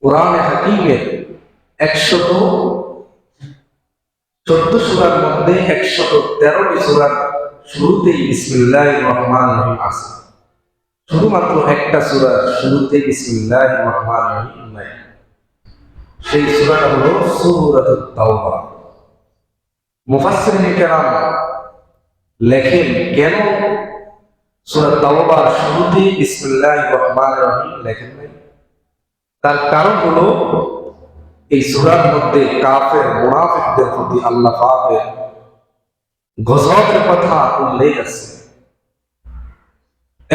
কোরআনে হাকিমের 114 সূরার মধ্যে 113টি সূরার শুরুতেই বিসমিল্লাহির রহমানির রহিম আছে। শুধুমাত্র একটা সূরার শুরুতে বিসমিল্লাহির রহমানির রহিম নাই। সেই সূরাটা হলো সূরাতুত তাওবা। মুফাসসিরিন কেরাম লেখেন কেন সূরা তাওবার শুরুতে বিসমিল্লাহির রহমানির রহিম লেখেন নাই। তার কারণ হলো এই সূরার মধ্যে কাফের মুনাফিকদের প্রতি আল্লাহ পাকের গজবের কথা উল্লেখ আছে,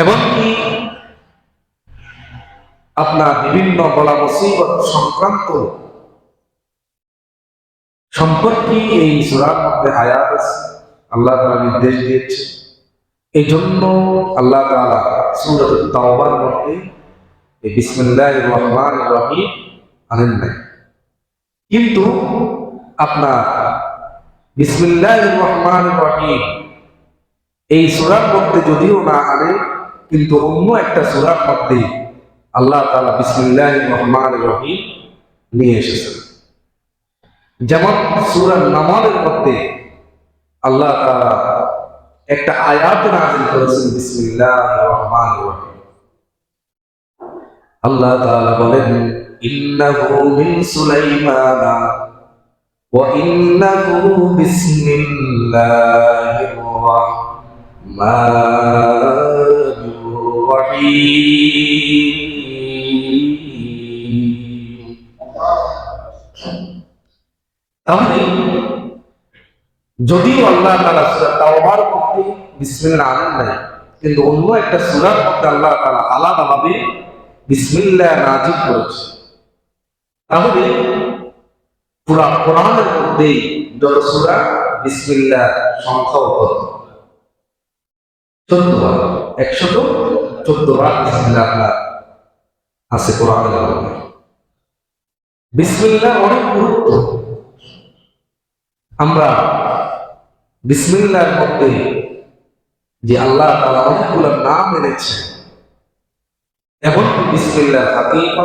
এমনকি আপনার বিভিন্ন বলা মুসিবত সংক্রান্ত সম্পর্কে এই সূরার মধ্যে আয়াত আছে, আল্লাহ তাআলা নির্দেশ দিয়েছে। এই জন্য আল্লাহ তাআলা সূরাতুত তাওবার মধ্যে এই বিসমিল্লাহির রহমানির রহিম আনেন নাই। কিন্তু আপনার বিসমিল্লাহির রহমানির রহিম এই সূরার মধ্যে যদিও না আনে, কিন্তু অন্য একটা সূরার মধ্যে আল্লাহ তাআলা বিসমিল্লাহির রহমানির রহিম নিয়ে এসেছেন। যেমন সূরা নামলের মধ্যে আল্লাহ তাআলা একটা আয়াত নাযিল করেছেন বিসমিল্লাহির রহমানির রহিম। আল্লাহ তাআলা বলেন, ইন্নাহু মিন সুলাইমানা ওয়া ইন্নাহু বিসমিল্লাহির রহমানির রহিম। তাহলে যদিও আল্লাহ তাআলা সূরা তাওবার মধ্যে বিসমিল্লাহ আনেন নাই, কিন্তু অন্য একটা সূরার মধ্যে আল্লাহ তাআলা আলাদাভাবে বিসমিল্লাহ নাযিল করেছে। তাহলে পুরা কোরআনের মধ্যে যত সূরা বিসমিল্লাহ সংখ্যা কত? 14 বার। 114 বার বিসমিল্লাহ আছে কোরআনের মধ্যে। বিসমিল্লাহ অনেক গুরুত্ব। আমরা বিসমিল্লাহর মধ্যে যে আল্লাহ তাআলা অনেকগুলো নাম এনেছে, এমনকি বিসমিল্লাহ হাকিকত,